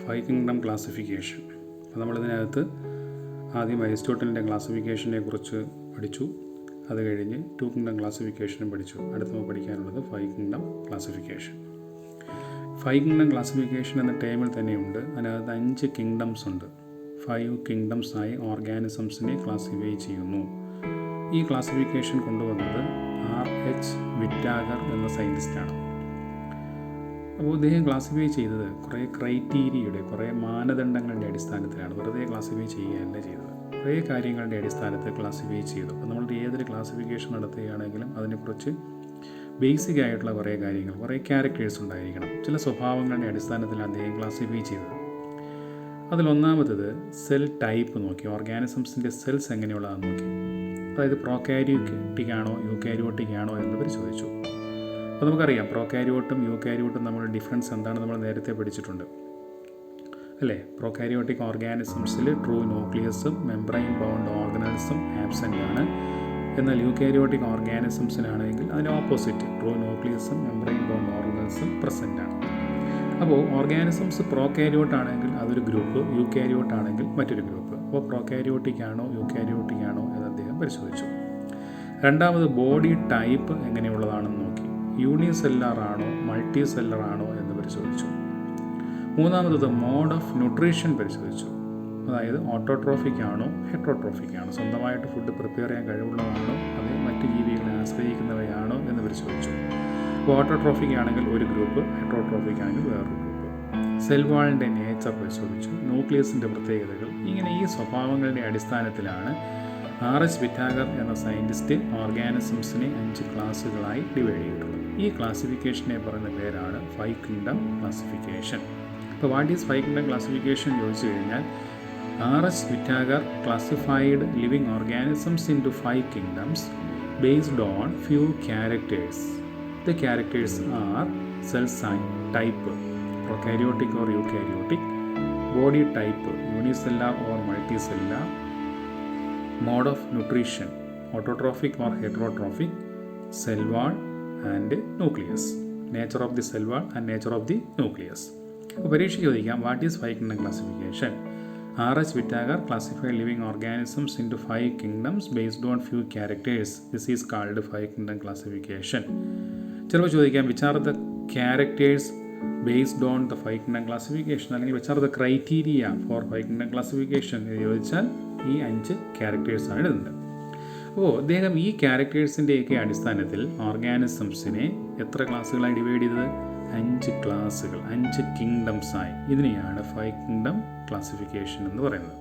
Five kingdom classification. അപ്പോൾ നമ്മളിതിനകത്ത് ആദ്യം അരിസ്റ്റോട്ടലിൻ്റെ ക്ലാസിഫിക്കേഷനെ കുറിച്ച് പഠിച്ചു. അത് കഴിഞ്ഞ് ടു കിങ്ഡം ക്ലാസിഫിക്കേഷനും പഠിച്ചു. അടുത്ത് നമുക്ക് പഠിക്കാനുള്ളത് five kingdom classification. Five kingdom classification എന്ന ടേമിൽ തന്നെയുണ്ട്. അതിനകത്ത് 5 കിങ്ഡംസ് ഉണ്ട്. 5 കിങ്ഡംസായി ഓർഗാനിസംസിനെ ക്ലാസിഫൈ ചെയ്യുന്നു. ഈ ക്ലാസിഫിക്കേഷൻ കൊണ്ടുവന്നത് R.H. വിറ്റാഗർ എന്ന സയൻറ്റിസ്റ്റാണ്. അപ്പോൾ അദ്ദേഹം ക്ലാസിഫൈ ചെയ്തത് കുറേ ക്രൈറ്റീരിയയുടെ, കുറേ മാനദണ്ഡങ്ങളുടെ അടിസ്ഥാനത്തിലാണ്. വെറുതെ ക്ലാസിഫൈ ചെയ്യുകയല്ല ചെയ്തത്, കുറേ കാര്യങ്ങളുടെ അടിസ്ഥാനത്തിൽ ക്ലാസിഫൈ ചെയ്തു. അപ്പോൾ നമ്മൾ ഏതൊരു ക്ലാസിഫിക്കേഷൻ നടത്തുകയാണെങ്കിലും അതിനെക്കുറിച്ച് ബേസിക് ആയിട്ടുള്ള കുറേ കാര്യങ്ങൾ, കുറേ ക്യാരക്ടേഴ്സ് ഉണ്ടായിരിക്കണം. ചില സ്വഭാവങ്ങളുടെ അടിസ്ഥാനത്തിലാണ് അദ്ദേഹം ക്ലാസിഫൈ ചെയ്തത്. അതിലൊന്നാമത്തത് സെൽ ടൈപ്പ് നോക്കി, ഓർഗാനിസംസിൻ്റെ സെൽസ് എങ്ങനെയുള്ളതാണെന്ന് നോക്കി. അതായത് പ്രോകാരിയോട്ടിക് ആണോ യൂകാരിയോട്ടിക് ആണോ എന്ന് പരിശോധിച്ചു. അപ്പോൾ നമുക്കറിയാം പ്രോകാരിയോട്ടും യൂകാരിയോട്ടും തമ്മിലുള്ള ഡിഫറൻസ് എന്താണ് നമ്മൾ നേരത്തെ പഠിച്ചിട്ടുണ്ട് അല്ലേ. പ്രോകാരിയോട്ടിക് ഓർഗാനിസംസിൽ ട്രൂ ന്യൂക്ലിയസും മെംബ്രെയിൻ ബൗണ്ട് ഓർഗനൽസും ആബ്സെൻ്റ് ആണ്. എന്നാൽ യൂകാരിയോട്ടിക് ഓർഗാനിസംസിലാണെങ്കിൽ അതിന് ഓപ്പോസിറ്റ്, ട്രൂ ന്യൂക്ലിയസും മെംബ്രെയിൻ ബൗണ്ട് ഓർഗനൽസും പ്രസൻ്റ് ആണ്. അപ്പോൾ ഓർഗാനിസംസ് പ്രോകാരിയോട്ട് ആണെങ്കിൽ അതൊരു ഗ്രൂപ്പ്, യൂകാരിയോട്ട് ആണെങ്കിൽ മറ്റൊരു ഗ്രൂപ്പ്. അപ്പോൾ പ്രോകാരിയോട്ടിക് ആണോ യൂകാരിയോട്ടിക് ആണോ എന്ന് അദ്ദേഹം പരിശോധിച്ചു. രണ്ടാമത് ബോഡി ടൈപ്പ് എങ്ങനെയുള്ളതാണെന്ന് നോക്കി. യൂണിസെല്ലാർ ആണോ മൾട്ടി സെല്ലർ ആണോ എന്ന് പരിശോധിച്ചു. മൂന്നാമത്തത് മോഡ് ഓഫ് ന്യൂട്രീഷൻ പരിശോധിച്ചു. അതായത് ഓട്ടോട്രോഫിക് ആണോ ഹെട്രോട്രോഫിക് ആണോ, സ്വന്തമായിട്ട് ഫുഡ് പ്രിപ്പയർ ചെയ്യാൻ കഴിവുള്ളതാണോ അതേ മറ്റ് ജീവികളെ ആശ്രയിക്കുന്നവയാണോ എന്ന് പരിശോധിച്ചു. അപ്പോൾ ഓട്ടോട്രോഫിക് ആണെങ്കിൽ ഒരു ഗ്രൂപ്പ്, ഹെട്രോട്രോഫിക് ആണെങ്കിൽ വേറൊരു ഗ്രൂപ്പ്. സെൽ വാളിൻ്റെ നേച്ചർ പരിശോധിച്ചു, ന്യൂക്ലിയസിൻ്റെ പ്രത്യേകതകൾ. ഇങ്ങനെ ഈ സ്വഭാവങ്ങളുടെ അടിസ്ഥാനത്തിലാണ് R.H. വിറ്റാഗർ എന്ന സയൻറ്റിസ്റ്റ് ഓർഗാനിസംസിനെ 5 ക്ലാസ്സുകളായി ഡിവൈഡ് ചെയ്തിട്ടുള്ളത്. ഈ ക്ലാസിഫിക്കേഷനെ പറയുന്ന പേരാണ് ഫൈവ് കിങ്ഡം ക്ലാസിഫിക്കേഷൻ. അപ്പോൾ what is five kingdom classification ചോദിച്ചു കഴിഞ്ഞാൽ R.H. Whittaker classified living organisms into 5 kingdoms based on few characters. The characters are cell type, prokaryotic or eukaryotic, body type, unicellular or multicellular, mode of nutrition, autotrophic or heterotrophic, cell wall and nucleus, nature of the cell wall and nature of the nucleus. അപ്പോൾ പരീക്ഷയ്ക്ക് ചോദിക്കാം what is five kingdom classification. R.H. Whittaker classified living organisms into 5 kingdoms based on few characters. This is called five kingdom classification. ചിലപ്പോൾ ചോദിക്കാം which are the characters based on the five kingdom classification, അല്ലെങ്കിൽ which are the criteria for five kingdom classification എന്ന് ചോദിച്ചാൽ ഈ 5 ക്യാരക്ടേഴ്സാണ് ഇടുന്നത്. അപ്പോൾ അദ്ദേഹം ഈ ക്യാരക്ടേഴ്സിൻ്റെയൊക്കെ അടിസ്ഥാനത്തിൽ ഓർഗാനിസംസിനെ എത്ര ക്ലാസ്സുകളായി ഡിവൈഡ് ചെയ്തത്? 5 ക്ലാസ്സുകൾ, 5 കിങ്ഡംസായി. ഇതിനെയാണ് ഫൈവ് കിങ്ഡം ക്ലാസിഫിക്കേഷൻ എന്ന് പറയുന്നത്.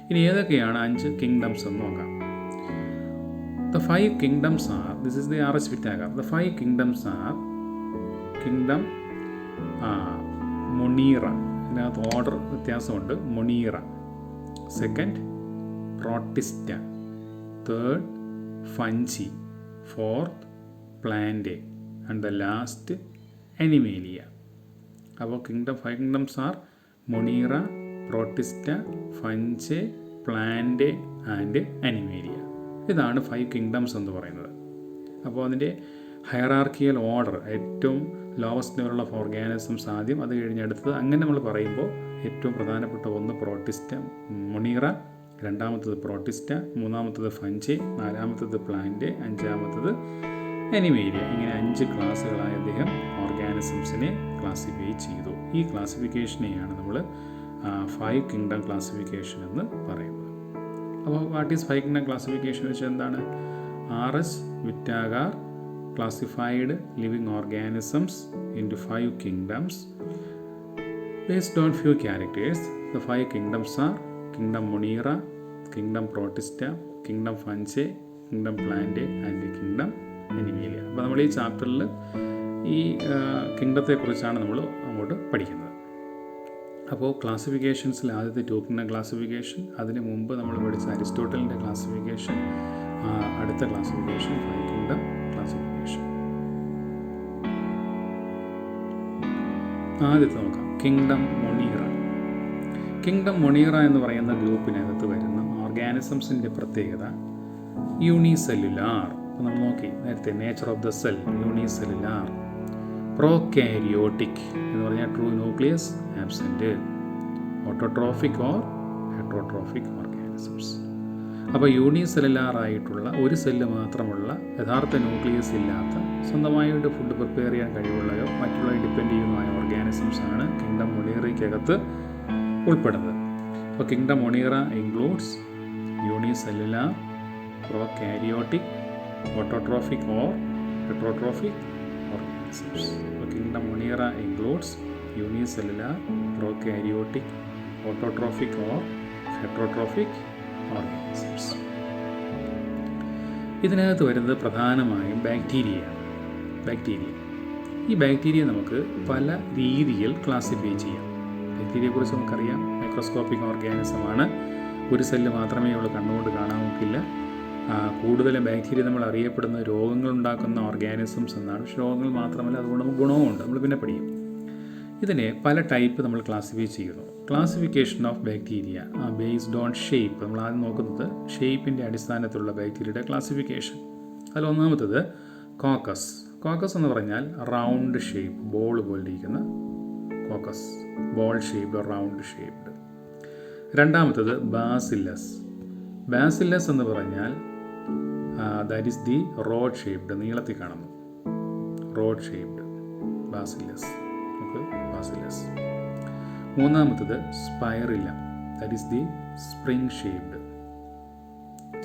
ഇനി ഏതൊക്കെയാണ് 5 കിങ്ഡംസ് എന്ന് നോക്കാം. The 5 kingdoms are, this is the R.H. Whittaker, the 5 kingdoms are kingdom Monera, ഇതിനകത്ത് ഓർഡർ വ്യത്യാസമുണ്ട്. Monera, second Protista, third fungi, fourth Plantae and the last Animalia. അപ്പോൾ five kingdoms are Monera, Protista, fungi, Plantae and Animalia. ഇതാണ് 5 kingdoms എന്ന് പറയുന്നത്. അപ്പോൾ അതിൻ്റെ hierarchical order, ഏറ്റവും lowest level of organisms ആദ്യം, അത് കഴിഞ്ഞെടുത്തത്, അങ്ങനെ നമ്മൾ പറയുമ്പോൾ ഏറ്റവും പ്രധാനപ്പെട്ട ഒന്ന് പ്രോട്ടിസ്റ്റ മൊണീറ, രണ്ടാമത്തത് പ്രോട്ടിസ്റ്റ, മൂന്നാമത്തത് ഫഞ്ചെ, നാലാമത്തത് പ്ലാന്റേ, അഞ്ചാമത്തത് അനിമേലിയ. ഇങ്ങനെ 5 ക്ലാസ്സുകളായി അദ്ദേഹം ഓർഗാനിസംസിനെ ക്ലാസിഫൈ ചെയ്തു. ഈ ക്ലാസിഫിക്കേഷനെയാണ് നമ്മൾ 5 കിങ്ഡം ക്ലാസിഫിക്കേഷൻ എന്ന് പറയുന്നത്. അപ്പോൾ what is five kingdom classification വെച്ചാൽ എന്താണ്? R.H. Whittaker classified living organisms into 5 kingdoms based on few characters. The 5 kingdoms are Kingdom Monera, Kingdom Protista, Kingdom Fungi, Kingdom Plantae and Kingdom Animalia. അപ്പോൾ നമ്മൾ ഈ ചാപ്റ്ററിൽ ഈ കിങ്ഡത്തെക്കുറിച്ചാണ് നമ്മൾ അങ്ങോട്ട് പഠിക്കുന്നത്. അപ്പോൾ ക്ലാസിഫിക്കേഷൻസിൽ ആദ്യത്തെ 2 കിങ്ഡം ക്ലാസിഫിക്കേഷൻ, അതിന് മുമ്പ് നമ്മൾ പഠിച്ച അരിസ്റ്റോട്ടലിൻ്റെ ക്ലാസിഫിക്കേഷൻ, അടുത്ത ക്ലാസിഫിക്കേഷൻ 5 കിങ്ഡം ക്ലാസിഫിക്കേഷൻ. ആദ്യത്തെ നോക്കാം, കിങ്ഡം മൊണീറ. കിങ്ഡം മൊണീറ എന്ന് പറയുന്ന ഗ്രൂപ്പിനകത്ത് വരുന്ന ഓർഗാനിസംസിൻ്റെ പ്രത്യേകത യൂണിസെല്ലുലാർ. അപ്പോൾ നമ്മൾ നോക്കി നേരത്തെ nature of the cell, unicellular. Prokaryotic എന്ന് പറഞ്ഞാൽ true nucleus absent. Autotrophic or heterotrophic organisms. അപ്പോൾ യൂണിസെല്ലുലാർ ആയിട്ടുള്ള ഒരു സെല്ല് മാത്രമുള്ള യഥാർത്ഥ ന്യൂക്ലിയസ് ഇല്ലാത്ത സ്വന്തമായിട്ട് ഫുഡ് പ്രിപ്പയർ ചെയ്യാൻ കഴിവുള്ളയോ മറ്റുള്ള ഡിപ്പെൻഡ് ചെയ്യുന്നതായ ഓർഗാനിസംസ് ആണ് കിങ്ഡം മൊണീറയ്ക്കകത്ത് ഉൾപ്പെടുന്നത്. അപ്പോൾ kingdom Monera includes unicellular, prokaryotic, autotrophic or heterotrophic organisms. So kingdom Monera includes unicellular, prokaryotic, autotrophic or heterotrophic organisms. ഇതിനകത്ത് വരുന്നത് പ്രധാനമായും ബാക്ടീരിയയാണ്. ഈ ബാക്ടീരിയ നമുക്ക് പല രീതിയിൽ ക്ലാസിഫൈ ചെയ്യാം. ബാക്ടീരിയയെക്കുറിച്ച് നമുക്കറിയാം, മൈക്രോസ്കോപ്പിക് ഓർഗാനിസമാണ്. ഒരു സെല്ല് മാത്രമേ ഉള്ളൂ, കണ്ണുകൊണ്ട് കാണാൻ നോക്കില്ല. കൂടുതലും ബാക്ടീരിയ നമ്മൾ അറിയപ്പെടുന്ന രോഗങ്ങളുണ്ടാക്കുന്ന ഓർഗാനിസംസ് എന്നാണ്. പക്ഷേ രോഗങ്ങൾ മാത്രമല്ല, അതുകൊണ്ട് നമുക്ക് ഗുണവുമുണ്ട്, നമ്മൾ പിന്നെ പഠിക്കും. ഇതിനെ പല ടൈപ്പ് നമ്മൾ ക്ലാസിഫൈ ചെയ്യുന്നു. Classification of bacteria based on shape. നമ്മൾ ആദ്യം നോക്കുന്നത് ഷേപ്പിൻ്റെ അടിസ്ഥാനത്തിലുള്ള ബാക്ടീരിയയുടെ ക്ലാസിഫിക്കേഷൻ. അതിലൊന്നാമത്തത് കോക്കസ്. കോക്കസ് എന്ന് പറഞ്ഞാൽ റൗണ്ട് ഷേപ്പ്, ബോൾ പോലെ ഇരിക്കുന്ന coccus, ball shaped, round shaped. രണ്ടാമത്തത് ബാസില്ലസ്. ബാസില്ലസ് എന്ന് പറഞ്ഞാൽ that is the rod shaped, നീളത്തിൽ കാണുന്നു, rod shaped bacillus. Okay, bacillus. മൂന്നാമത്തത് spirilla, that is the spring shaped,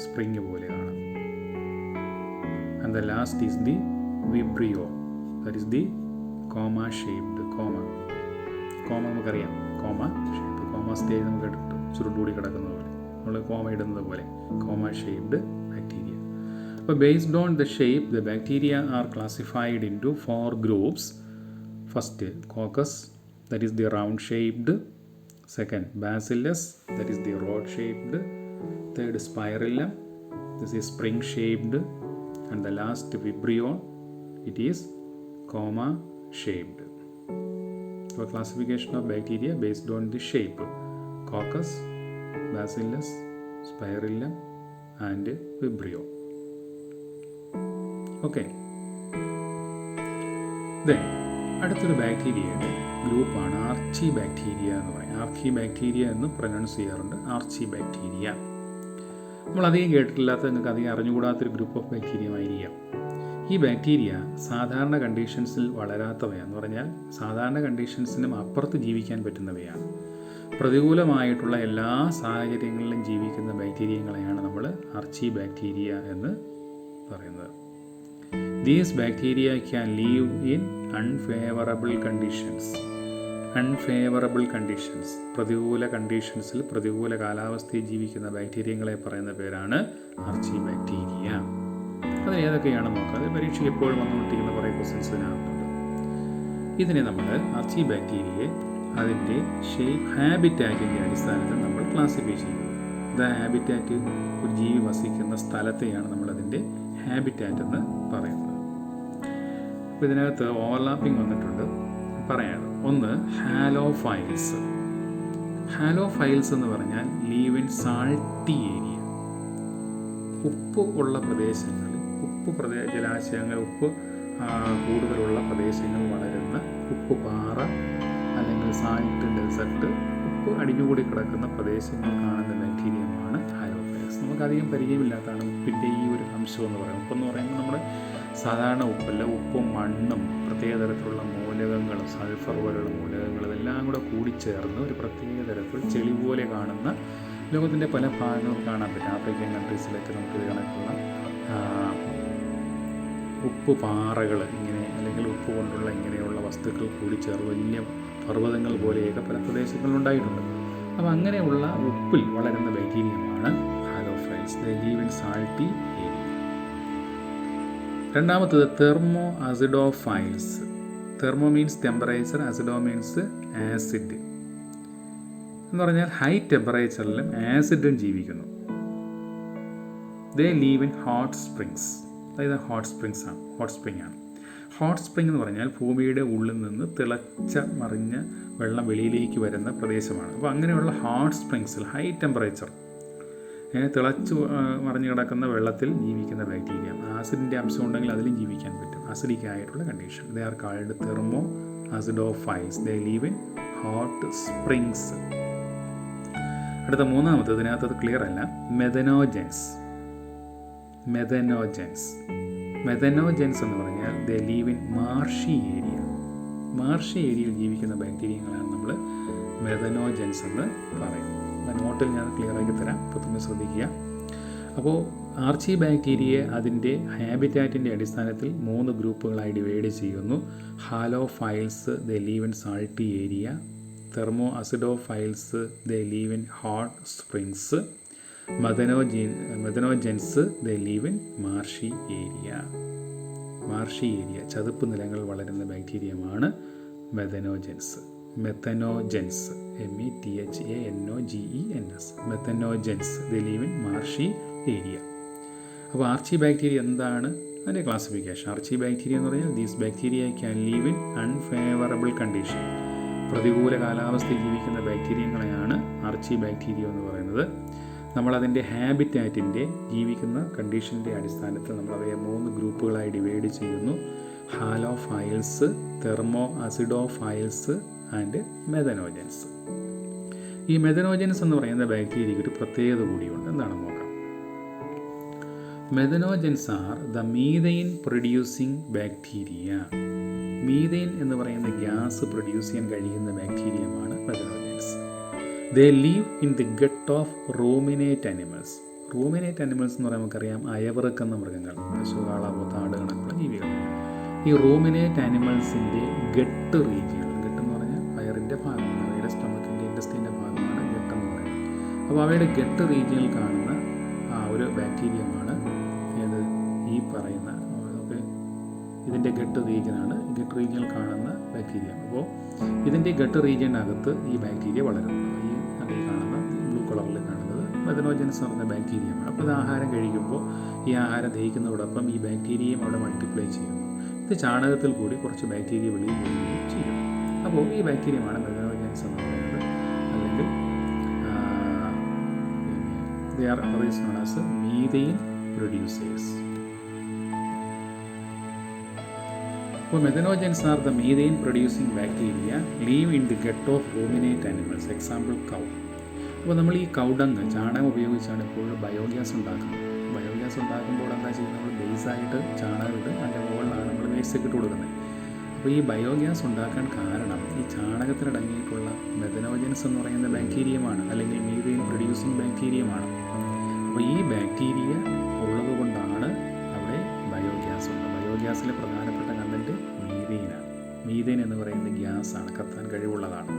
spring പോലെ കാണും. And the last is the vibrio, that is the comma shaped. Comma നമുക്കറിയാം, comma shape, comma stage നമുക്ക് എടുത്തു ചുരുട്ടുകൂടി കിടക്കുന്നത് പോലെ, നമ്മൾ കോമ ഇടുന്നത് പോലെ, കോമ ഷേപ്ഡ് ബാക്ടീരിയ. അപ്പോൾ based on the shape the bacteria are classified into 4 groups. First coccus, that is the round shaped. Second bacillus, that is the rod shaped. Third spirillum, this is spring shaped. And the last vibrion, it is comma shaped. അപ്പോൾ classification of bacteria based on the shape: coccus, bacillus, spirillum and vibrio. Okay, then അടുത്തൊരു ബാക്ടീരിയയുടെ ഗ്രൂപ്പാണ് archaebacteria എന്ന് പറയും. Archaebacteria എന്ന് pronounce ചെയ്യാറുണ്ട്, archaebacteria. നമ്മൾ അധികം കേട്ടിട്ടില്ലാത്ത, നിങ്ങൾക്ക് അധികം അറിഞ്ഞുകൂടാത്തൊരു ഗ്രൂപ്പ് ഓഫ് ബാക്ടീരിയ ആയിരിക്കാം. ഈ ബാക്ടീരിയ സാധാരണ കണ്ടീഷൻസിൽ വളരാത്തവയാന്ന് പറഞ്ഞാൽ സാധാരണ കണ്ടീഷൻസിനും അപ്പുറത്ത് ജീവിക്കാൻ പറ്റുന്നവയാണ്. പ്രതികൂലമായിട്ടുള്ള എല്ലാ സാഹചര്യങ്ങളിലും ജീവിക്കുന്ന ബാക്ടീരിയങ്ങളെയാണ് നമ്മൾ ആർച്ചി ബാക്ടീരിയ എന്ന് പറയുന്നത്. These bacteria can live in unfavorable conditions. പ്രതികൂല കണ്ടീഷൻസിൽ, പ്രതികൂല കാലാവസ്ഥയിൽ ജീവിക്കുന്ന ബാക്ടീരിയങ്ങളെ പറയുന്ന പേരാണ് ആർച്ചി ബാക്ടീരിയ. അത് ഏതൊക്കെയാണെന്ന് നോക്കാം. അത് പരീക്ഷയ്ക്ക് എപ്പോഴും വന്നുകൊണ്ടിരിക്കുന്ന കുറേ ക്വസ്റ്റ്യൻസ് ഇതിനകത്തുണ്ട്. ഇതിനെ നമ്മൾ ആർച്ചി ബാക്ടീരിയയെ അതിൻ്റെ ഷേപ്പ്, ഹാബിറ്റാറ്റിൻ്റെ അടിസ്ഥാനത്തിൽ നമ്മൾ ക്ലാസിഫൈ ചെയ്യും. ഹാബിറ്റാറ്റ്, ഒരു ജീവി വസിക്കുന്ന സ്ഥലത്തെയാണ് നമ്മളതിൻ്റെ ഹാബിറ്റാറ്റ് എന്ന് പറയുന്നത്. അപ്പോൾ ഇതിനകത്ത് ഓവർലാപ്പിംഗ് വന്നിട്ടുണ്ട്, പറയാം. ഒന്ന് ഹാലോഫൈൽസ്. ഹാലോഫൈൽസ് എന്ന് പറഞ്ഞാൽ ലീവ് ഇൻ സാൾട്ടി ഏരിയ, ഉപ്പ് ഉള്ള പ്രദേശങ്ങളിൽ, ജലാശയങ്ങൾ, ഉപ്പ് കൂടുതലുള്ള പ്രദേശങ്ങൾ വളരുന്ന ഉപ്പ് പാറ അല്ലെങ്കിൽ സാൾട്ട് ഡെസർട്ട്, ഉപ്പ് അടിഞ്ഞുകൂടി കിടക്കുന്ന പ്രദേശങ്ങൾ കാണുന്ന ബാക്ടീരിയമാണ് ഹാലോഫൈൽസ്. നമുക്കധികം പരിചയമില്ലാത്തതാണ് ഉപ്പിൻ്റെ ഈ ഒരു അംശം എന്ന് പറയുന്നത്. ഉപ്പെന്ന് പറയുമ്പോൾ നമ്മുടെ സാധാരണ ഉപ്പല്ല, ഉപ്പും മണ്ണും പ്രത്യേക തരത്തിലുള്ള മൂലകങ്ങളും, സൾഫർ പോലുള്ള മൂലകങ്ങളും എല്ലാം കൂടെ കൂടിച്ചേർന്ന് ഒരു പ്രത്യേക തരത്തിൽ ചെളി പോലെ കാണുന്ന, ലോകത്തിൻ്റെ പല ഭാഗങ്ങളും കാണാൻ പറ്റും. ആഫ്രിക്കൻ കൺട്രീസിലൊക്കെ നമുക്ക് കണക്കുള്ള ഉപ്പ് പാറകൾ ഇങ്ങനെ, അല്ലെങ്കിൽ ഉപ്പ് കൊണ്ടുള്ള ഇങ്ങനെയുള്ള വസ്തുക്കൾ കൂടിച്ചേർന്ന് വലിയ പർവ്വതങ്ങൾ പോലെയൊക്കെ പല പ്രദേശങ്ങളിലുണ്ടായിട്ടുണ്ട്. അപ്പോൾ അങ്ങനെയുള്ള ഉപ്പിൽ വളരുന്ന ബാക്ടീരിയമാണ് halophiles. They live in salty area. രണ്ടാമത്തത് thermoacidophiles. Thermo means temperature, acido means acid എന്ന് പറഞ്ഞാൽ ഹൈ ടെമ്പറേച്ചറിലും ആസിഡും ജീവിക്കുന്നു. They live in hot springs. അതായത് ഹോട്ട് സ്പ്രിങ് ആണ്. ഹോട്ട് സ്പ്രിംഗ് എന്ന് പറഞ്ഞാൽ ഭൂമിയുടെ ഉള്ളിൽ നിന്ന് തിളച്ച മറിഞ്ഞ വെള്ളം വെളിയിലേക്ക് വരുന്ന പ്രദേശമാണ്. അപ്പോൾ അങ്ങനെയുള്ള ഹോട്ട് സ്പ്രിങ്സിൽ ഹൈ ടെമ്പറേച്ചർ, തിളച്ച് മറിഞ്ഞു കിടക്കുന്ന വെള്ളത്തിൽ ജീവിക്കുന്ന ബാക്ടീരിയ. ആസിഡിൻ്റെ അംശം ഉണ്ടെങ്കിൽ അതിലും ജീവിക്കാൻ പറ്റും, അസിഡിക് ആയിട്ടുള്ള condition. They are called thermoacidophiles. They live in hot springs. അടുത്ത മൂന്നാമത്തെ, ഇതിനകത്തത് ക്ലിയർ അല്ല, മെഥനോജൻസ്. മെഥനോജൻസ് എന്ന് പറഞ്ഞാൽ they live in marshy area. Marshy ഏരിയയിൽ ജീവിക്കുന്ന ബാക്ടീരിയകളാണ് നമ്മൾ മെഥനോജൻസ് എന്ന് പറയുന്നത്. നോട്ടിൽ ഞാൻ ക്ലിയർ ആക്കി തരാം, ഇപ്പോൾ തന്നെ ശ്രദ്ധിക്കുക. അപ്പോൾ ആർച്ചി ബാക്ടീരിയയെ അതിൻ്റെ ഹാബിറ്റാറ്റിൻ്റെ അടിസ്ഥാനത്തിൽ 3 ഗ്രൂപ്പുകളായി ഡിവൈഡ് ചെയ്യുന്നു. Halophiles they live in salty area, thermoacidophiles they live in hot springs, methanogens they live in marshy area. ചതുപ്പ് നിലങ്ങൾ വളരുന്ന ബാക്ടീരിയമാണ് methanogens. Methanogens methanogens they live in marshy area. അപ്പോൾ ആർച്ചി ബാക്ടീരിയ എന്താണ് അതിൻ്റെ ക്ലാസിഫിക്കേഷൻ? ആർച്ചി ബാക്ടീരിയ എന്ന് പറഞ്ഞാൽ these bacteria can live in unfavourable condition. പ്രതികൂല കാലാവസ്ഥയിൽ ജീവിക്കുന്ന ബാക്ടീരിയങ്ങളെയാണ് ആർച്ചി ബാക്ടീരിയ എന്ന് പറയുന്നത്. നമ്മളതിൻ്റെ ഹാബിറ്റാറ്റിൻ്റെ ജീവിക്കുന്ന കണ്ടീഷൻ്റെ അടിസ്ഥാനത്തിൽ നമ്മളവയെ 3 ഗ്രൂപ്പുകളായി ഡിവൈഡ് ചെയ്യുന്നു. Halophiles, thermoacidophiles and methanogens. ഈ മെഥനോജൻസ് എന്ന് പറയുന്ന ബാക്ടീരിയയ്ക്ക് ഒരു പ്രത്യേകത കൂടിയുണ്ട്. എന്താണെന്ന് നോക്കാം. Methanogens are the methane producing bacteria. Methane എന്ന് പറയുന്ന ഗ്യാസ് പ്രൊഡ്യൂസ് ചെയ്യാൻ കഴിയുന്ന ബാക്ടീരിയമാണ് methanogens. They live in the gut of ruminate animals. Ruminate animals എന്ന് പറയുമ്പോൾ നമുക്കറിയാം അയവിറക്കുന്ന മൃഗങ്ങൾ, പശു, കാള, പോത്ത്, ആട് കണക്കുള്ള ജീവികൾ. ഈ റൂമിനേറ്റ് അനിമൽസിൻ്റെ ഗട്ട് റീജിയൻ, ഗട്ട് എന്ന് പറഞ്ഞാൽ വയറിൻ്റെ ഭാഗമാണ്, അവയുടെ സ്റ്റൊമക്കിൻ്റെ ഇൻറ്റസ്റ്റൈൻ്റെ ഭാഗമാണ് ഗട്ട് എന്ന് പറയുന്നത്. അപ്പോൾ അവയുടെ ഗട്ട് റീജിയനിൽ കാണുന്ന ഒരു ബാക്ടീരിയമാണ് ഏത് ഈ പറയുന്ന, ഇതിൻ്റെ ഗട്ട് റീജിയനാണ് ഗട്ട് റീജിയനിൽ കാണുന്ന ബാക്ടീരിയ. അപ്പോൾ ഇതിൻ്റെ ഗട്ട് റീജിയനകത്ത് ഈ ബാക്ടീരിയ വളരുന്നു. ഈ കാണുന്ന ബ്ലൂ കളറിൽ കാണുന്നത് മെഥനോജൻസ് എന്ന് പറഞ്ഞ ബാക്ടീരിയമാണ്. അപ്പോൾ ഇത് ആഹാരം കഴിക്കുമ്പോൾ ഈ ആഹാരം ദഹിക്കുന്നതോടൊപ്പം ഈ ബാക്ടീരിയയും അവിടെ മൾട്ടിപ്ലൈ ചെയ്യുന്നു. ഇത് ചാണകത്തിൽ കൂടി കുറച്ച് ബാക്ടീരിയ വെളിയിൽ വരികയും ചെയ്യും. അപ്പോൾ ഈ ബാക്ടീരിയമാണ് മെഥനോജൻസ് എന്ന് പറയുന്നത്. അല്ലെങ്കിൽ they are otherwise known as methane producers. അപ്പോൾ methanogens are the methane producing bacteria live in the gut of ruminate animals, example cow. അപ്പോൾ നമ്മൾ ഈ കൗഡങ്, ചാണകം ഉപയോഗിച്ചാണ് ഇപ്പോൾ ബയോഗ്യാസ് ഉണ്ടാക്കുന്നത്. ബയോഗ്യാസ് ഉണ്ടാക്കുമ്പോൾ എന്താ ചെയ്യുന്നത്? നമ്മൾ ബേസായിട്ട് ചാണകം ഇട്ട് അതിൻ്റെ മുകളിലാണ് നമ്മൾ വേസ്റ്റൊക്കെ ഇട്ട് കൊടുക്കുന്നത്. അപ്പോൾ ഈ ബയോഗ്യാസ് ഉണ്ടാക്കാൻ കാരണം ഈ ചാണകത്തിലടങ്ങിയിട്ടുള്ള മെഥനോജൻസ് എന്ന് പറയുന്ന ബാക്ടീരിയമാണ്, അല്ലെങ്കിൽ മീഥെയിൻ പ്രൊഡ്യൂസിങ് ബാക്ടീരിയമാണ്. അപ്പോൾ ഈ ബാക്ടീരിയ ഉള്ളത് കൊണ്ടാണ് അവിടെ ബയോഗ്യാസ് ഉള്ളത്. ബയോഗ്യാസിലെ പ്രധാനപ്പെട്ട കണ്ടൻറ്റ് മീഥെയിനാണ്. മീഥെയിൻ എന്ന് പറയുന്നത് ഗ്യാസാണ്, കത്താൻ കഴിവുള്ളതാണ്.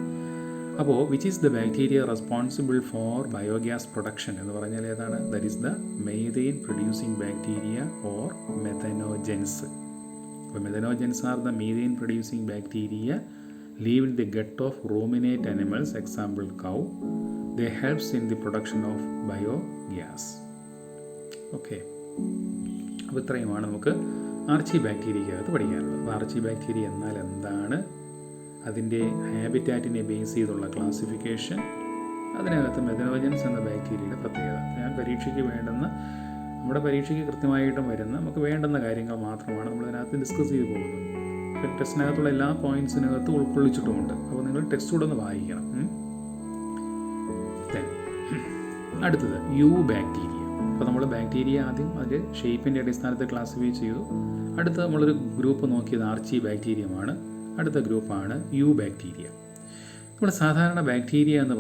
അപ്പോൾ which is the bacteria responsible for biogas production എന്ന് പറഞ്ഞാൽ ഏതാണ്? That is the methane producing bacteria or methanogens. അപ്പോൾ methanogens are the methane producing bacteria live in the gut of ruminate animals, example cow. They helps in the production of biogas. Okay. അപ്പോൾ ഇത്രയുമാണ് നമുക്ക് Archie ബാക്ടീരിയക്കകത്ത് പഠിക്കാനുള്ളത്. അപ്പോൾ Archie bacteria എന്നാൽ എന്താണ്, അതിൻ്റെ ഹാബിറ്റാറ്റിനെ base ചെയ്തുള്ള ക്ലാസിഫിക്കേഷൻ, അതിനകത്ത് മെഥനോജൻസ് എന്ന ബാക്ടീരിയയുടെ പ്രത്യേകത. ഞാൻ പരീക്ഷയ്ക്ക് വേണ്ടുന്ന, നമ്മുടെ പരീക്ഷയ്ക്ക് കൃത്യമായിട്ടും വരുന്ന നമുക്ക് വേണ്ടുന്ന കാര്യങ്ങൾ മാത്രമാണ് നമ്മളിതിനകത്ത് ഡിസ്കസ് ചെയ്ത് പോകുന്നത്. ടെസ്റ്റിനകത്തുള്ള എല്ലാ പോയിൻറ്റ്സിനകത്ത് ഉൾക്കൊള്ളിച്ചിട്ടുമുണ്ട്. അപ്പോൾ നിങ്ങൾ ടെസ്റ്റ് കൂടെ ഒന്ന് വായിക്കണം. അടുത്തത് യു ബാക്ടീരിയ. അപ്പോൾ നമ്മൾ ബാക്ടീരിയ ആദ്യം അതിൻ്റെ ഷേപ്പിൻ്റെ അടിസ്ഥാനത്തിൽ ക്ലാസിഫൈ ചെയ്തു. അടുത്ത നമ്മളൊരു ഗ്രൂപ്പ് നോക്കിയത് ആർച്ചി ബാക്ടീരിയമാണ്. അടുത്ത ഗ്രൂപ്പാണ് യു ബാക്ടീരിയ. നമ്മൾ സാധാരണ ബാക്ടീരിയ എന്ന്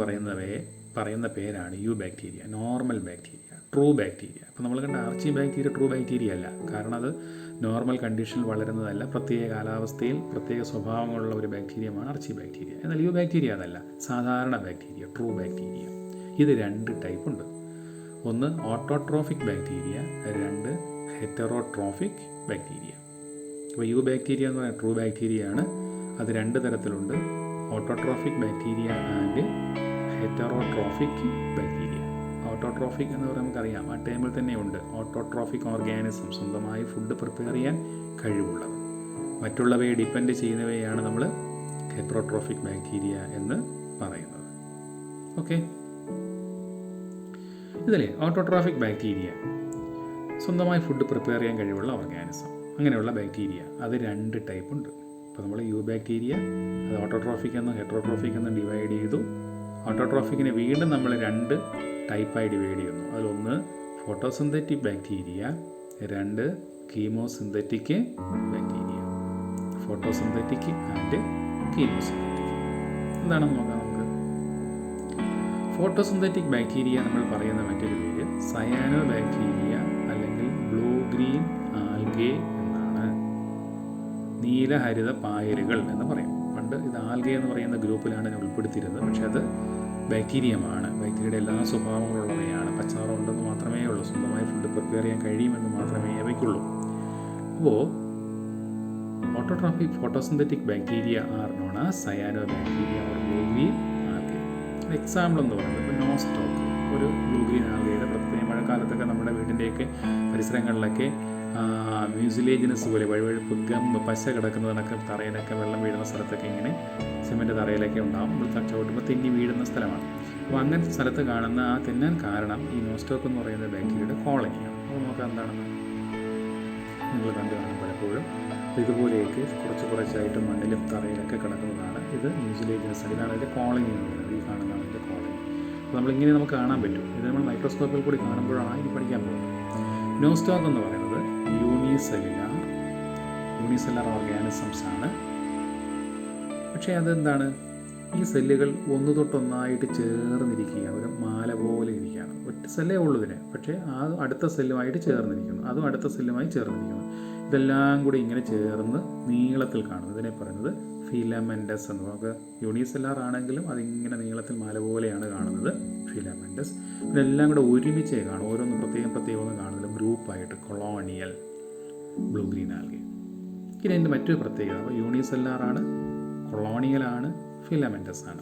പറയുന്ന പേരാണ് യു bacteria, normal bacteria, true bacteria. അപ്പോൾ നമ്മൾ കണ്ട ആർച്ചി ബാക്ടീരിയ ട്രൂ ബാക്ടീരിയ അല്ല, കാരണം അത് നോർമൽ കണ്ടീഷനിൽ വളരുന്നതല്ല, പ്രത്യേക കാലാവസ്ഥയിൽ പ്രത്യേക സ്വഭാവങ്ങളുള്ള ഒരു ബാക്ടീരിയമാണ് ആർച്ചി ബാക്ടീരിയ. എന്നാൽ യു ബാക്ടീരിയ അതല്ല, സാധാരണ ബാക്ടീരിയ, ട്രൂ ബാക്ടീരിയ. ഇത് 2 ടൈപ്പ് ഉണ്ട്. ഒന്ന് ഓട്ടോട്രോഫിക് ബാക്ടീരിയ, 2 ഹെറ്ററോട്രോഫിക് ബാക്ടീരിയ. അപ്പോൾ യു ബാക്ടീരിയ എന്ന് പറയുന്നത് ട്രൂ ബാക്ടീരിയ ആണ്. അത് 2 തരത്തിലുണ്ട്, autotrophic bacteria and heterotrophic bacteria. Autotrophic എന്ന് പറയുമ്പോൾ നമുക്കറിയാം, ആ ടൈമിൽ തന്നെയുണ്ട് ഓട്ടോട്രോഫിക് ഓർഗാനിസം, സ്വന്തമായി ഫുഡ് പ്രിപ്പയർ ചെയ്യാൻ കഴിവുള്ളത്. മറ്റുള്ളവയെ ഡിപ്പെൻഡ് ചെയ്യുന്നവയാണ് നമ്മൾ ഹെറ്ററോട്രോഫിക് ബാക്ടീരിയ എന്ന് പറയുന്നത്. ഓക്കെ, ഇതിലെ ഓട്ടോട്രോഫിക് ബാക്ടീരിയ സ്വന്തമായി ഫുഡ് പ്രിപ്പയർ ചെയ്യാൻ കഴിവുള്ള ഓർഗാനിസം, അങ്ങനെയുള്ള ബാക്ടീരിയ അത് 2 ടൈപ്പ് ഉണ്ട്. അപ്പോൾ നമ്മൾ യു ബാക്ടീരിയ അത് ഓട്ടോട്രോഫിക് എന്നും ഹെറ്ററോട്രോഫിക് എന്നും ഡിവൈഡ് ചെയ്തു. ഓട്ടോട്രോഫിക്കിനെ വീണ്ടും നമ്മൾ 2 ടൈപ്പായി ഡിവൈഡ് ചെയ്യുന്നു. അതിലൊന്ന് photosynthetic bacteria, 2 chemosynthetic bacteria. Photosynthetic and chemosynthetic എന്താണെന്ന് നോക്കാം നമുക്ക്. ഫോട്ടോസിന്തറ്റിക് ബാക്ടീരിയ നമ്മൾ പറയുന്ന മറ്റൊരു പേര് സയാനോ ബാക്ടീരിയ അല്ലെങ്കിൽ ബ്ലൂ ഗ്രീൻ ആൽഗേ എന്നാണ്. നീലഹരിത പായലുകൾ എന്ന് പറയും. പണ്ട് ഇത് ആൽഗേ എന്ന് പറയുന്ന ഗ്രൂപ്പിലാണ് ഞാൻ ഉൾപ്പെടുത്തിയിരുന്നത്. പക്ഷേ അത് ബാക്ടീരിയമാണ്. ബാക്ടീരിയയുടെ എല്ലാ സ്വഭാവങ്ങളുള്ളവയാണ്. പച്ചനിറം ഉണ്ടെന്ന് മാത്രമേ ഉള്ളൂ. സ്വന്തമായി ഫുഡ് പ്രിപ്പയർ ചെയ്യാൻ കഴിയുമെന്ന് മാത്രമേ അവയ്ക്കുള്ളൂ. അപ്പോൾ autotrophic photosynthetic bacteria R known as cyano bacteria or blue green algae. Example എന്ന് പറയുന്നത് ഇപ്പോൾ നോസ്റ്റോക്ക് ഒരു ബ്ലൂ ഗ്രീൻ ആൽഗയുടെ പ്രത്യേക മഴക്കാലത്തൊക്കെ നമ്മുടെ വീടിൻ്റെയൊക്കെ പരിസരങ്ങളിലൊക്കെ മ്യൂസിലേജിനസ് പോലെ വഴുവഴുപ്പ് ഗമ്പ് പശ കിടക്കുന്നതിനൊക്കെ തറയിലൊക്കെ വെള്ളം വീഴുന്ന സ്ഥലത്തൊക്കെ ഇങ്ങനെ സിമെൻറ്റ് തറയിലൊക്കെ ഉണ്ടാകും. നമ്മൾ ചവിട്ടുമ്പോൾ തെന്നി വീഴുന്ന സ്ഥലമാണ്. അപ്പോൾ അങ്ങനത്തെ സ്ഥലത്ത് കാണുന്ന ആ തെന്നാൻ കാരണം ഈ നോസ്റ്റോക്ക് എന്ന് പറയുന്ന ബാക്ടീരിയയുടെ കോളനിയാണ്. അപ്പോൾ നമുക്ക് എന്താണെന്ന് നിങ്ങൾ കണ്ടു കാണും പലപ്പോഴും. ഇതുപോലെയൊക്കെ കുറച്ചായിട്ട് മണ്ണിലും തറയിലൊക്കെ കിടക്കുന്നതാണ് ഇത് മ്യൂസിലേജിനസ്. ഇതാണ് അതിൻ്റെ കോളനി എന്ന് പറയുന്നത്. ഈ കാണുന്നതാണ് ഇതിൻ്റെ കോളനി. അപ്പോൾ നമ്മളിങ്ങനെ നമുക്ക് കാണാൻ പറ്റും. ഇത് നമ്മൾ മൈക്രോസ്കോപ്പിൽ കൂടി കാണുമ്പോഴാണ് ഇത് പഠിക്കാൻ പോകുന്നത്. നോസ്റ്റോക്ക് എന്ന് പറയുന്നത് യൂണിസെല്ലുലാർ ഓർഗാനിസംസ് ആണ്. പക്ഷേ അതെന്താണ്, ഈ സെല്ലുകൾ ഒന്ന് തൊട്ടൊന്നായിട്ട് ചേർന്നിരിക്കുകയാണ്. ഒരു മാല പോലെ ഇരിക്കുകയാണ്. ഒറ്റ സെല്ലേ ഉള്ളൂ ഇതിന്. പക്ഷേ ആ അടുത്ത സെല്ലുമായിട്ട് ചേർന്നിരിക്കുന്നു, അതും അടുത്ത സെല്ലുമായി ചേർന്നിരിക്കുന്നു. ഇതെല്ലാം കൂടി ഇങ്ങനെ ചേർന്ന് നീളത്തിൽ കാണുന്നു. ഇതിനെ പറയുന്നത് ഫിലമെൻറ്റസ് എന്ന്. നമുക്ക് യൂണിസെല്ലാർ ആണെങ്കിലും അതിങ്ങനെ നീളത്തിൽ മാല പോലെയാണ് കാണുന്നത്, ഫിലമെൻറ്റസ്. ഇതെല്ലാം കൂടെ ഒരുമിച്ചേ കാണും. ഓരോന്ന് പ്രത്യേകം ഒന്നും കാണുന്നില്ല, ഗ്രൂപ്പായിട്ട്. Colonial blue green algae. ഇനി അതിൻ്റെ മറ്റൊരു പ്രത്യേകത, അപ്പോൾ യൂണിസെല്ലാറാണ്, കൊളോണിയലാണ്, ഫിലമെൻറ്റസ് ആണ്.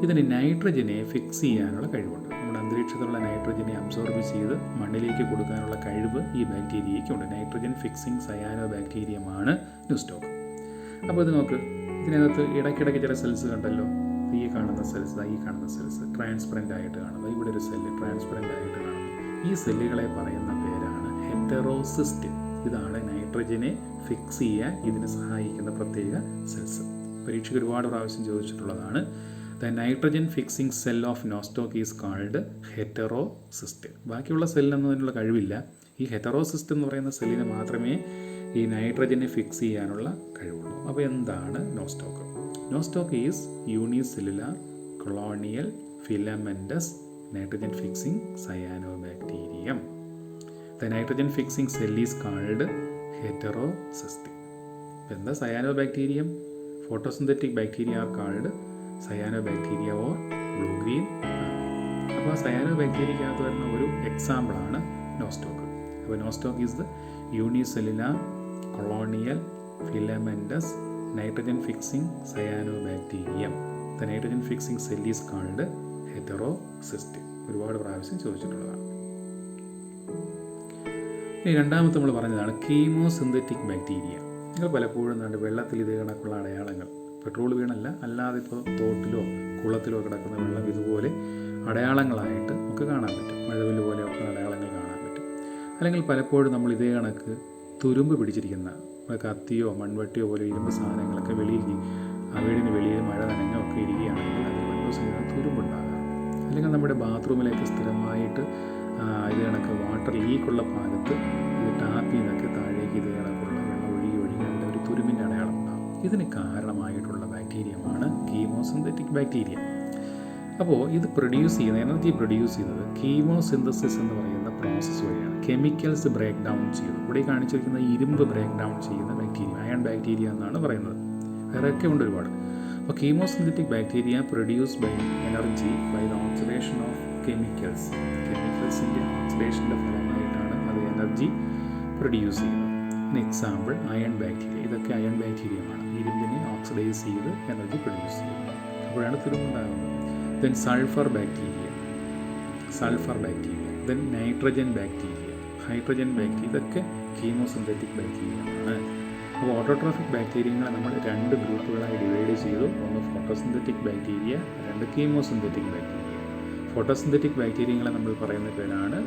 ഇതിന് നൈട്രജനെ ഫിക്സ് ചെയ്യാനുള്ള കഴിവുണ്ട്. നമ്മുടെ അന്തരീക്ഷത്തിലുള്ള നൈട്രജനെ അബ്സോർബ് ചെയ്ത് മണ്ണിലേക്ക് കൊടുക്കാനുള്ള കഴിവ് ഈ ബാക്ടീരിയയ്ക്കുണ്ട്. നൈട്രജൻ ഫിക്സിങ് സയാനോ ബാക്ടീരിയമാണ് നോസ്റ്റോക്ക്. അപ്പോൾ ഇത് നോക്ക്, ഇതിനകത്ത് ഇടയ്ക്കിടയ്ക്ക് ചില സെൽസ് കണ്ടല്ലോ. ഈ കാണുന്ന സെൽസ് ട്രാൻസ്പെറൻ്റ് ആയിട്ട് കാണുന്നത്. ഇവിടെ ഒരു സെല്ല് ട്രാൻസ്പെറൻ്റ് ആയിട്ട് കാണുന്നു. ഈ സെല്ലുകളെ പറയുന്ന പേരാണ് ഹെറ്ററോസിസ്റ്റ്. ഇതാണ് നൈട്രജനെ ഫിക്സ് ചെയ്യാൻ ഇതിനെ സഹായിക്കുന്ന പ്രത്യേക സെൽസ്. പരീക്ഷയ്ക്ക് ഒരുപാട് പ്രാവശ്യം ചോദിച്ചിട്ടുള്ളതാണ്. The nitrogen fixing cell of Nostoc is called heterocyst. ബാക്കിയുള്ള സെല്ലിനൊന്നും അതിനുള്ള കഴിവില്ല. ഈ ഹെറ്ററോസിസ്റ്റ് എന്ന് പറയുന്ന സെല്ലിന് മാത്രമേ ഈ നൈട്രജനെ ഫിക്സ് ചെയ്യാനുള്ള കഴിവുള്ളൂ. അപ്പോൾ എന്താണ് Nostoc? Nostoc is unicellular colonial filamentous nitrogen fixing cyanobacterium. The nitrogen fixing cell is called heterocyst. എന്താ cyanobacterium? Photosynthetic bacteria are called cyanobacteria or blue green. അപ്പോൾ ആ സയാനോബാക്ടീരിയക്കകത്ത് വരുന്ന ഒരു എക്സാമ്പിളാണ് നോസ്റ്റോക്ക്. അപ്പോൾ Nostoc is the unicellular colonial filamentous nitrogen fixing cyanobacterium. The nitrogen fixing cell is called heterocyst. ഒരുപാട് പ്രാവശ്യം ചോദിച്ചിട്ടുള്ളതാണ്. ഇനി രണ്ടാമത്തെ നമ്മൾ പറഞ്ഞതാണ് കീമോസിന്തറ്റിക് ബാക്ടീരിയ. നിങ്ങൾ പലപ്പോഴും കണ്ട് വെള്ളത്തിൽ ഇതേ കണക്കുള്ള അടയാളങ്ങൾ, പെട്രോൾ വീണല്ല, അല്ലാതെ ഇപ്പോൾ തോട്ടിലോ കുളത്തിലോ കിടക്കുന്ന വെള്ളം ഇതുപോലെ അടയാളങ്ങളായിട്ട് നമുക്ക് കാണാൻ പറ്റും. മഴവില് പോലെയൊക്കെ അടയാളങ്ങൾ കാണാൻ പറ്റും. അല്ലെങ്കിൽ പലപ്പോഴും നമ്മൾ ഇതേ കണക്ക് തുരുമ്പ് പിടിച്ചിരിക്കുന്ന കത്തിയോ മൺവെട്ടിയോ പോലെ ഇരുമ്പ് സാധനങ്ങളൊക്കെ വെളിയിൽ, ആ വീടിന് വെളിയിൽ മഴ നനഞ്ഞോ ഒക്കെ ഇരിക്കുകയാണെങ്കിൽ അതിൽ വിൻഡോസിൽ തുരുമ്പുണ്ടാകാം. അല്ലെങ്കിൽ നമ്മുടെ ബാത്റൂമിലേക്ക് സ്ഥിരമായിട്ട് ഇത് കണക്ക് വാട്ടർ ലീക്കുള്ള ഭാഗത്ത് ഇത് ടാപ്പിൽ നിന്നൊക്കെ താഴേക്ക് ഇത് കണക്കുള്ള വെള്ളം ഒഴുകി അവിടെ ഒരു തുരുമ്പിൻ്റെ അടയാളം ഉണ്ടാകും. ഇതിന് കാരണമായിട്ടുള്ള ബാക്ടീരിയമാണ് കീമോസിന്തറ്റിക് ബാക്ടീരിയ. അപ്പോൾ ഇത് എനർജി പ്രൊഡ്യൂസ് ചെയ്യുന്നത് കീമോസിന്തസിസ് എന്ന് പറയുന്ന പ്രോസസ്സ് വഴിയാണ്. കെമിക്കൽസ് ബ്രേക്ക് ഡൗൺ ചെയ്തു. ഇവിടെ കാണിച്ചിരിക്കുന്ന ഇരുമ്പ് ബ്രേക്ക് ഡൗൺ ചെയ്യുന്ന ബാക്ടീരിയ, അയൺ ബാക്ടീരിയ എന്നാണ് പറയുന്നത്. വേറെയൊക്കെ ഉണ്ട് ഒരുപാട്. അപ്പോൾ chemosynthetic bacteria produce by energy by the oxidation of കെമിക്കൽസിൻ്റെ ഓക്സിഡേഷൻ്റെ ഫലമായിട്ടാണ് അത് എനർജി പ്രൊഡ്യൂസ് ചെയ്യുന്നത്. Example iron bacteria. ഇതൊക്കെ അയൺ ബാക്ടീരിയമാണ്. ഇരുമ്പിനെ ഓക്സിഡൈസ് ചെയ്ത് എനർജി പ്രൊഡ്യൂസ് ചെയ്യുന്നത്. അപ്പോഴാണ് തുരുമ്പുണ്ടാകുന്നത്. Then sulphur bacteria, then nitrogen bacteria, hydrogen bacteria, ഇതൊക്കെ കീമോസിന്തറ്റിക് ബാക്ടീരിയമാണ്. അപ്പോൾ ഓട്ടോട്രോഫിക് ബാക്ടീരിയകളെ നമ്മൾ 2 ഗ്രൂപ്പുകളായി ഡിവൈഡ് ചെയ്തു. ഒന്ന് photosynthetic bacteria, 2 chemosynthetic bacteria. Photosynthetic ബാക്ടീരിയകളെ നമ്മൾ പറയുന്ന പേരാണ്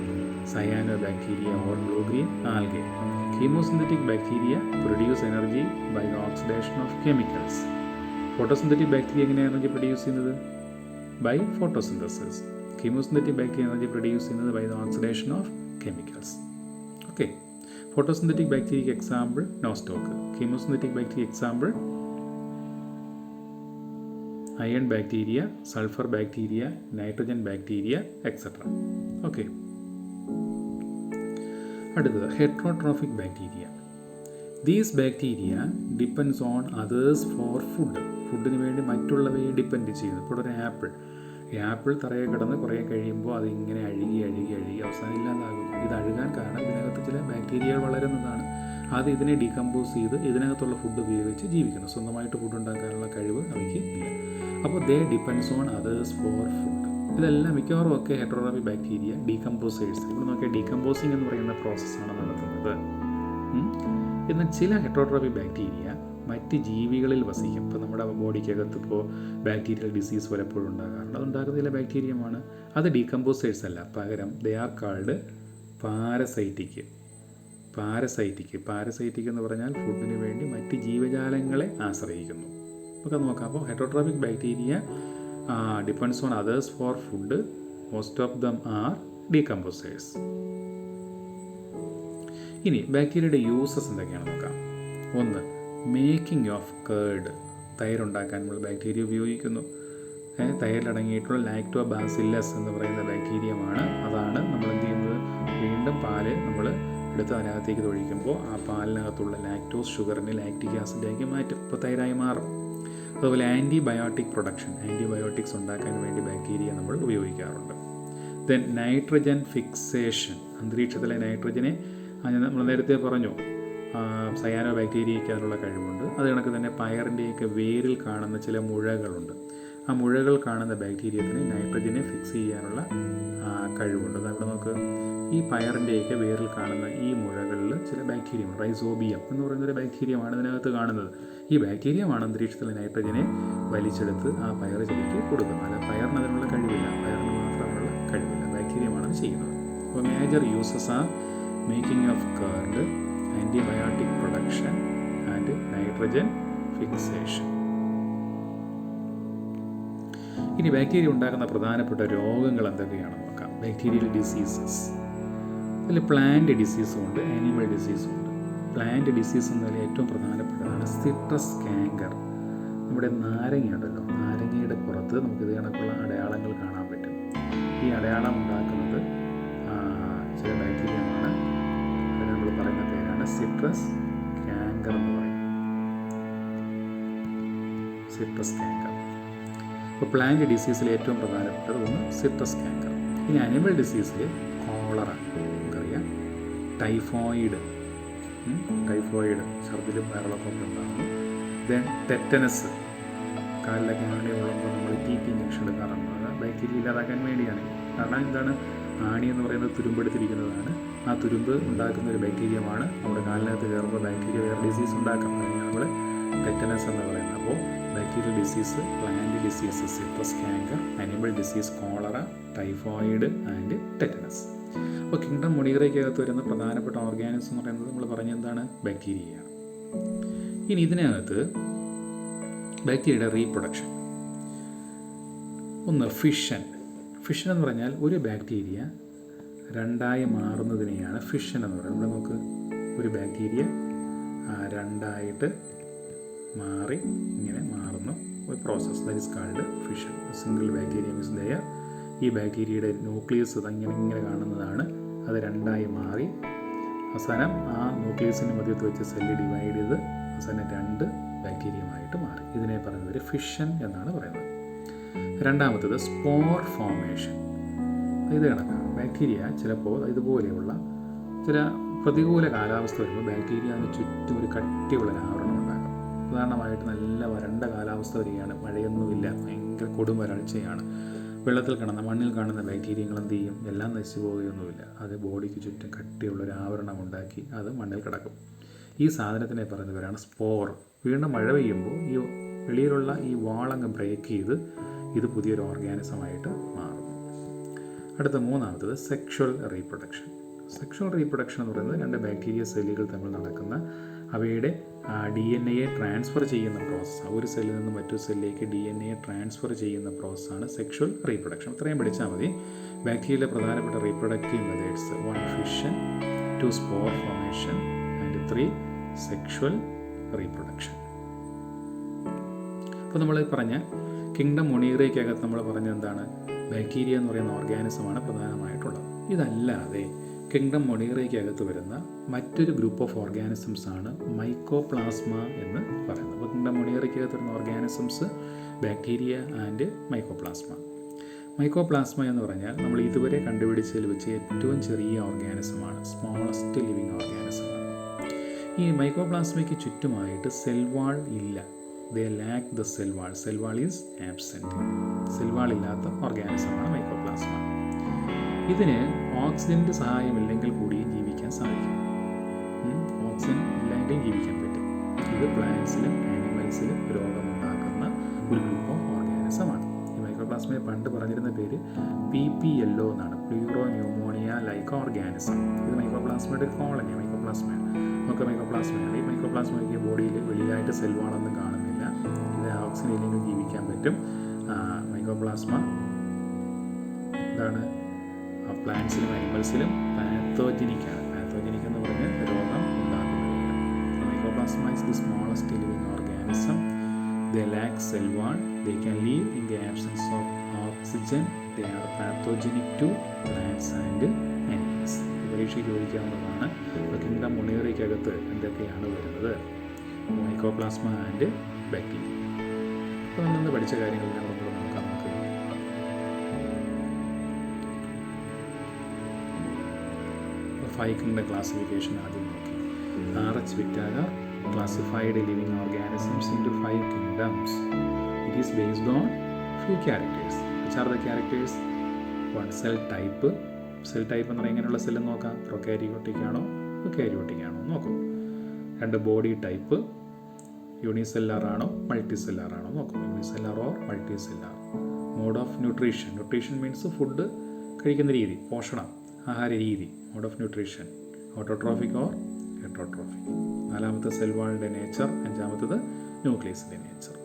cyanobacteria or blue green algae. Chemosynthetic bacteria produce energy by the oxidation of chemicals. Photosynthetic bacteria എങ്ങനെയാണ് എനർജി പ്രൊഡ്യൂസ് ചെയ്യുന്നത്? By photosynthesis. Chemosynthetic bacteria energy produce ചെയ്യുന്നത് by the oxidation of chemicals. Okay. Photosynthetic ബാക്ടീരിയക്ക് example Nostoc. Chemosynthetic bacteria example iron bacteria, sulphur bacteria, nitrogen bacteria etcetera. Okay. അടുത്തത് heterotrophic bacteria. These bacteria depends on others for food. ഫുഡിന് വേണ്ടി മറ്റുള്ളവയെ depend ചെയ്യുന്നു. ഇപ്പോൾ ഒരു apple തറയെ കിടന്ന് കുറേ കഴിയുമ്പോൾ അതിങ്ങനെ അഴുകി അവസാനം ഇല്ലാതാകുന്നു. ഇത് അഴുകാൻ കാരണം ഇതിനകത്ത് ചില ബാക്ടീരിയകൾ വളരുന്നതാണ്. അത് ഇതിനെ ഡീകമ്പോസ് ചെയ്ത് ഇതിനകത്തുള്ള ഫുഡ് ഉപയോഗിച്ച് ജീവിക്കുന്നു. സ്വന്തമായിട്ട് ഫുഡ് ഉണ്ടാക്കാനുള്ള കഴിവ് അവയ്ക്ക് ഇല്ല. അപ്പോൾ they depends on others for food. ഇതെല്ലാം മിക്കവാറും ഒക്കെ ഹെട്രോട്രോഫിക് ബാക്ടീരിയ ഡീകമ്പോസേഴ്സ്. ഇവിടെ നോക്കിയാൽ ഡീകമ്പോസിങ് എന്ന് പറയുന്ന പ്രോസസ്സാണ് നടത്തുന്നത്. എന്നാൽ ചില ഹെട്രോട്രോഫിക് ബാക്ടീരിയ മറ്റ് ജീവികളിൽ വസിക്കും. ഇപ്പോൾ നമ്മുടെ ബോഡിക്കകത്ത് ഇപ്പോൾ ബാക്ടീരിയൽ ഡിസീസ് പലപ്പോഴും ഉണ്ടാകാറുണ്ട്. അതുണ്ടാക്കുന്ന ചില ബാക്ടീരിയമാണ്. അത് ഡീകമ്പോസേഴ്സ് അല്ല, പകരം ദേ ആർ കാൾഡ് പാരസൈറ്റിക്. പാരസൈറ്റിക് എന്ന് പറഞ്ഞാൽ ഫുഡിന് വേണ്ടി മറ്റ് ജീവജാലങ്ങളെ ആശ്രയിക്കുന്നു. നമുക്ക് നോക്കാം. അപ്പോൾ heterotrophic bacteria depends on others for food. Most of them are decomposers. ഇനി ബാക്ടീരിയയുടെ യൂസസ് എന്തൊക്കെയാണെന്ന് നോക്കാം. ഒന്ന്, മേക്കിംഗ് ഓഫ് കേർഡ്. തൈരുണ്ടാക്കാൻ നമ്മൾ ബാക്ടീരിയ ഉപയോഗിക്കുന്നു. തൈരിലടങ്ങിയിട്ടുള്ള ലാക്ടോബാസില്ലസ് എന്ന് പറയുന്ന ബാക്ടീരിയമാണ്. അതാണ് നമ്മൾ എന്ത് ചെയ്യുന്നത്, വീണ്ടും പാല് നമ്മൾ എടുത്ത് അതിനകത്തേക്ക് ഒഴിക്കുമ്പോൾ ആ പാലിനകത്തുള്ള ലാക്ടോസ് ഷുഗറിനെ ലാക്റ്റിക് ആസിഡാക്കി മാറ്റും. ഇപ്പോൾ തൈരായി മാറും. അതുപോലെ ആൻറ്റിബയോട്ടിക് പ്രൊഡക്ഷൻ, ആൻറ്റിബയോട്ടിക്സ് ഉണ്ടാക്കാൻ വേണ്ടി ബാക്ടീരിയ നമ്മൾ ഉപയോഗിക്കാറുണ്ട്. Then nitrogen fixation. അന്തരീക്ഷത്തിലെ നൈട്രജനെ നമ്മൾ നേരത്തെ പറഞ്ഞു സയാനോ ബാക്ടീരിയയ്ക്ക് അതിനുള്ള കഴിവുണ്ട്. അത് കണക്ക് തന്നെ പയറിൻ്റെയൊക്കെ വേരിൽ കാണുന്ന ചില മുഴകളുണ്ട്. ആ മുഴകൾ കാണുന്ന ബാക്ടീരിയത്തിന് നൈട്രജനെ ഫിക്സ് ചെയ്യാനുള്ള കഴിവുണ്ട്. അതവിടെ നമുക്ക് ഈ പയറിൻ്റെയൊക്കെ വേരിൽ കാണുന്ന ഈ മുഴകളിൽ ചില ബാക്ടീരിയമാണ്. റൈസോബിയം എന്ന് പറയുന്നൊരു ബാക്ടീരിയമാണ് ഇതിനകത്ത് കാണുന്നത്. ഈ ബാക്ടീരിയമാണ് അന്തരീക്ഷത്തിലെ നൈട്രജനെ വലിച്ചെടുത്ത് ആ പയർ ചെടിക്ക് കൊടുക്കുന്നത്. അല്ല, പയറിന് അതിനുള്ള കഴിവില്ല, പയറിന് മാത്രമുള്ള കഴിവില്ല, ബാക്ടീരിയമാണ് അത് ചെയ്യുന്നത്. അപ്പോൾ major uses are making of curd, antibiotic production and nitrogen fixation. ഇനി ബാക്ടീരിയ ഉണ്ടാക്കുന്ന പ്രധാനപ്പെട്ട രോഗങ്ങൾ എന്തൊക്കെയാണെന്ന് നോക്കാം. Bacterial diseases. അതിൽ പ്ലാന്റ് ഡിസീസും ഉണ്ട്, ആനിമൽ ഡിസീസും ഉണ്ട്. പ്ലാന്റ് ഡിസീസ് എന്നതിൽ ഏറ്റവും പ്രധാനപ്പെട്ടതാണ് സിട്രസ് കാങ്കർ. നമ്മുടെ നാരങ്ങ ഉണ്ടല്ലോ, നാരങ്ങയുടെ പുറത്ത് നമുക്ക് ഇത് കണക്കുള്ള അടയാളങ്ങൾ കാണാൻ പറ്റും. ഈ അടയാളം ഉണ്ടാക്കുന്നത് ചില ബാക്ടീരിയമാണ്. അതിന് നമ്മൾ പറയുന്ന പേരാണ് സിട്രസ് കാങ്കർ എന്ന് പറയും. സിട്രസ് കാങ്കർ. അപ്പോൾ പ്ലാന്റ് ഡിസീസിൽ ഏറ്റവും പ്രധാനപ്പെട്ടത് ഒന്ന് സിട്രസ് കാങ്കർ. ഇനി അനിമൽ ഡിസീസിൽ കോളറ നമുക്കറിയാം, ടൈഫോയിഡ്, ഛർദിലും വയറിളക്കം ഒക്കെ ഉണ്ടാകുന്നു. ദെൻ ടെറ്റനസ്, കാലിലൊക്കെ ആണി ഉള്ളപ്പോൾ നമ്മൾ TT ഇഞ്ചക്ഷൻ എടുക്കാറുണ്ട്. അത് ബാക്ടീരിയ ഇല്ലാതാക്കാൻ വേണ്ടിയാണ്. കാരണം എന്താണ്, ആണി എന്ന് പറയുന്നത് തുരുമ്പെടുത്തിരിക്കുന്നതാണ്. ആ തുരുമ്പ് ഉണ്ടാക്കുന്ന ഒരു ബാക്ടീരിയമാണ്. നമ്മുടെ കാലിനകത്ത് കയറുമ്പോൾ ബാക്ടീരിയ വേറെ ഡിസീസ് ഉണ്ടാക്കാം. അതിനാണ് നമ്മൾ ടെറ്റനസ് എന്ന് പറയുന്നത്. അപ്പോൾ bacterial disease, plant disease citrus Kanker, animal disease cholera, typhoid and tetanus. അപ്പോൾ കിങ്ഡം മൊണിയറയ്ക്കകത്ത് വരുന്ന പ്രധാനപ്പെട്ട ഓർഗാനിസം എന്ന് പറയുന്നത് നമ്മൾ പറഞ്ഞെന്താണ്, ബാക്ടീരിയയാണ്. ഇനി ഇതിനകത്ത് ബാക്ടീരിയയുടെ റീപ്രൊഡക്ഷൻ. ഒന്ന് ഫിഷൻ. ഫിഷൻ എന്ന് പറഞ്ഞാൽ ഒരു ബാക്ടീരിയ രണ്ടായി മാറുന്നതിനെയാണ് ഫിഷൻ എന്ന് പറയുന്നത്. ഇവിടെ നമുക്ക് ഒരു ബാക്ടീരിയ രണ്ടായിട്ട് മാറി ഇങ്ങനെ മാറുന്ന ഒരു process, that is called fission. Single bacterium is there. ഈ ബാക്ടീരിയയുടെ ന്യൂക്ലിയസ് ഇങ്ങനെ കാണുന്നതാണ്. അത് രണ്ടായി മാറി അവസാനം ആ ന്യൂക്ലിയസിൻ്റെ മധ്യത്ത് വെച്ച് സെല്ല് ഡിവൈഡ് ചെയ്ത് അവസാനം രണ്ട് ബാക്ടീരിയമായിട്ട് മാറി. ഇതിനെ പറയുന്നത് ഒരു ഫിഷൻ എന്നാണ് പറയുന്നത്. രണ്ടാമത്തേത് സ്പോർ ഫോർമേഷൻ. ഇത് കണക്കാണ്. ബാക്ടീരിയ ചിലപ്പോൾ ഇതുപോലെയുള്ള ചില പ്രതികൂല കാലാവസ്ഥ വരുമ്പോൾ ബാക്ടീരിയ അതിന് ചുറ്റും ഒരു കട്ടിയുള്ള ആവരണം ഉണ്ടാക്കും. ഉദാഹരണമായിട്ട് നല്ല വരണ്ട കാലാവസ്ഥ വരികയാണ്, മഴയൊന്നുമില്ല, ഭയങ്കര കൊടും വരൾച്ചയാണ്. വെള്ളത്തിൽ കാണുന്ന മണ്ണിൽ കാണുന്ന ബാക്ടീരിയകൾ എന്ത് ചെയ്യും, എല്ലാം നശിച്ചു പോവുകയൊന്നുമില്ല. അത് ബോഡിക്ക് ചുറ്റും കട്ടിയുള്ളൊരു ആവരണം ഉണ്ടാക്കി അത് മണ്ണിൽ കിടക്കും. ഈ സാധനത്തിനെ പറയുന്നവരാണ് സ്പോർ. വീണ്ടും മഴ പെയ്യുമ്പോൾ ഈ വെളിയിലുള്ള ഈ വാളങ്ങ് ബ്രേക്ക് ചെയ്ത് ഇത് പുതിയൊരു ഓർഗാനിസമായിട്ട് മാറും. അടുത്ത മൂന്നാമത്തത് സെക്ഷുവൽ റീപ്രൊഡക്ഷൻ. സെക്ഷുവൽ റീപ്രൊഡക്ഷൻ എന്ന് പറയുന്നത് രണ്ട് ബാക്ടീരിയ സെല്ലുകൾ തമ്മിൽ നടക്കുന്ന അവയുടെ DNA ട്രാൻസ്ഫർ ചെയ്യുന്ന പ്രോസസ്സാണ്. ഒരു സെല്ലിൽ നിന്ന് മറ്റൊരു സെല്ലിലേക്ക് DNA ട്രാൻസ്ഫർ ചെയ്യുന്ന പ്രോസസ്സാണ് സെക്ഷുവൽ റീപ്രൊഡക്ഷൻ. ഇത്രയും പഠിച്ചാൽ മതി. ബാക്ടീരിയയിലെ പ്രധാനപ്പെട്ട reproductive methods: 1 fission, 2 spore formation and 3 sexual reproduction. അപ്പോൾ നമ്മൾ പറഞ്ഞ കിങ്ഡം മൊണീറയ്ക്കകത്ത് നമ്മൾ പറഞ്ഞത് എന്താണ്? ബാക്ടീരിയ എന്ന് പറയുന്ന ഓർഗാനിസമാണ് പ്രധാനമായിട്ടുള്ളത്. ഇതല്ലാതെ കിങ്ഡം മൊണീറയ്ക്കകത്ത് വരുന്ന മറ്റൊരു ഗ്രൂപ്പ് ഓഫ് ഓർഗാനിസംസ് ആണ് മൈക്കോപ്ലാസ്മ എന്ന് പറയുന്നത്. അപ്പോൾ കിങ്ഡം മൊണീറയ്ക്കകത്ത് വരുന്ന organisms bacteria and mycoplasma. Mycoplasma എന്ന് പറഞ്ഞാൽ നമ്മൾ ഇതുവരെ കണ്ടുപിടിച്ചതിൽ വെച്ച് ഏറ്റവും ചെറിയ ഓർഗാനിസമാണ്, സ്മോളസ്റ്റ് ലിവിങ് ഓർഗാനിസമാണ്. ഈ മൈക്കോപ്ലാസ്മയ്ക്ക് ചുറ്റുമായിട്ട് സെൽ വാൾ ഇല്ല. They lack the cell wall. Cell wall is absent. Cell wall ഇല്ലാത്ത ഓർഗാനിസമാണ് മൈക്കോപ്ലാസ്മ. ഇതിന് ഓക്സിജൻ്റെ സഹായമില്ലെങ്കിൽ കൂടിയും ജീവിക്കാൻ സാധിക്കും. ഓക്സിജൻ ഇല്ലെങ്കിൽ ജീവിക്കാൻ പറ്റും. ഇത് പ്ലാന്റ്സിലും ആനിമൽസിലും രോഗമുണ്ടാക്കുന്ന ഒരു ഗ്രൂപ്പ് ഓഫ് ഓർഗാനിസമാണ്. ഈ മൈക്രോപ്ലാസ്മയെ പണ്ട് പറഞ്ഞിരുന്ന പേര് PPLO എന്നാണ്, പ്ലൂറോ ന്യൂമോണിയ ലൈക്ക് ഓർഗാനിസം. ഇത് മൈക്രോപ്ലാസ്മയുടെ കോളനിയാണ്. മൈക്രോപ്ലാസ്മയാണ്. ഈ മൈക്രോപ്ലാസ്മയ്ക്ക് ബോഡിയിൽ വലിയതായിട്ട് സെൽവാളൊന്നും കാണുന്നില്ല. ഇത് ഓക്സിജൻ ഇല്ലെങ്കിൽ ജീവിക്കാൻ പറ്റും. മൈക്രോപ്ലാസ്മ എന്താണ്? പ്ലാന്റ്സിലും ആനിമൽസിലും പാത്തോജനിക്കാണ്. പാത്തോജനിക് എന്ന് പറഞ്ഞാൽ രോഗം ഉണ്ടാക്കുന്നവയാണ്. Mycoplasma is the smallest living organism. They lack cell wall. They can live in the absence of oxygen. They are pathogenic to plants and animals. പരീക്ഷയ്ക്ക് ചോദിക്കാവുന്നതാണ്. കിങ്ഡം മൊണീറയ്ക്കകത്ത് എന്തൊക്കെയാണ് വരുന്നത്? Mycoplasma and bacteria. അപ്പോൾ നമ്മളിന്ന് പഠിച്ച കാര്യങ്ങളെല്ലാം നമ്മൾ നോക്കാം. ഫൈവ് കിങ്ഡം ക്ലാസിഫിക്കേഷൻ ആദ്യം നോക്കി. RH Whittaker classified living organisms into 5 kingdoms. It is based on few characters. Which are the characters? 1. Cell type. Cell type എന്ന് പറഞ്ഞാൽ എങ്ങനെയുള്ള സെല്ല് നോക്കാം? പ്രൊകാരിയോട്ടിക് ആണോ യുക്കാരിയോട്ടിക് ആണോ നോക്കും. 2. Body type. യൂണിസെല്ലാർ ആണോ മൾട്ടിസെല്ലാർ ആണോ നോക്കും. Unicellular or multicellular. Mode of nutrition. Nutrition means food കഴിക്കുന്ന രീതി, പോഷണം, ആഹാര രീതി. Mode of nutrition autotrophic or heterotrophic. 4. Cell വാളിൻ്റെ നേച്ചർ. 5. ന്യൂക്ലിയസിൻ്റെ നേച്ചർ.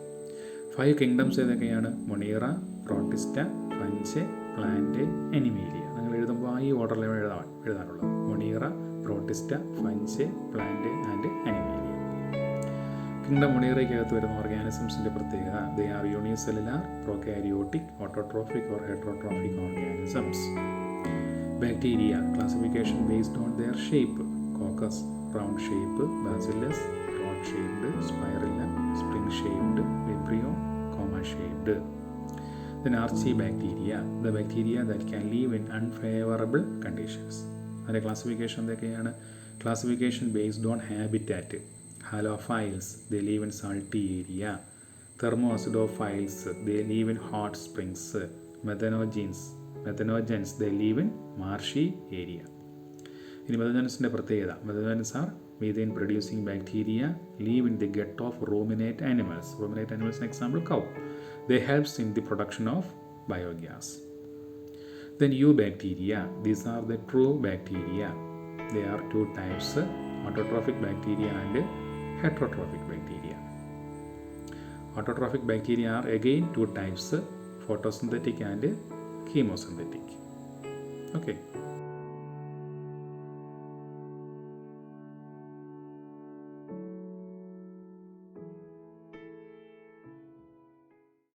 5 കിങ്ഡംസ് ഏതൊക്കെയാണ്? Monera, Protista, Fungi, plant, Animalia. നിങ്ങൾ എഴുതുമ്പോൾ ഈ ഓർഡറിൽ എഴുതാനുള്ളത്. Monera, Protista, Fungi, plant and Animalia. Kingdom മൊണീറയ്ക്കകത്ത് വരുന്ന ഓർഗാനിസംസിൻ്റെ പ്രത്യേകത: they are unicellular, prokaryotic, autotrophic or heterotrophic organisms. Bacteria classification based on their shape. Coccus round shape, bacillus rod shaped, spirilla spring shaped, vibrio comma shaped. Then Archaebacteria, the bacteria that can live in unfavorable conditions. അതിൻ്റെ classification എന്തൊക്കെയാണ്? Classification based on habitat. Halophiles, they live in salty area. Thermoacidophiles, they live in hot springs. Methanogens, they live in marshy area. ഇനി മെഥനോജൻസിൻ്റെ പ്രത്യേകത: methanogens are methane producing bacteria, live in the gut of ruminate animals. Ruminate animals, an example, cow. They helps in the production of biogas. Then eubacteria, these are the true bacteria. They are 2 types, autotrophic bacteria and heterotrophic bacteria. Autotrophic bacteria are again 2 types, photosynthetic and chemosynthetic. Okay.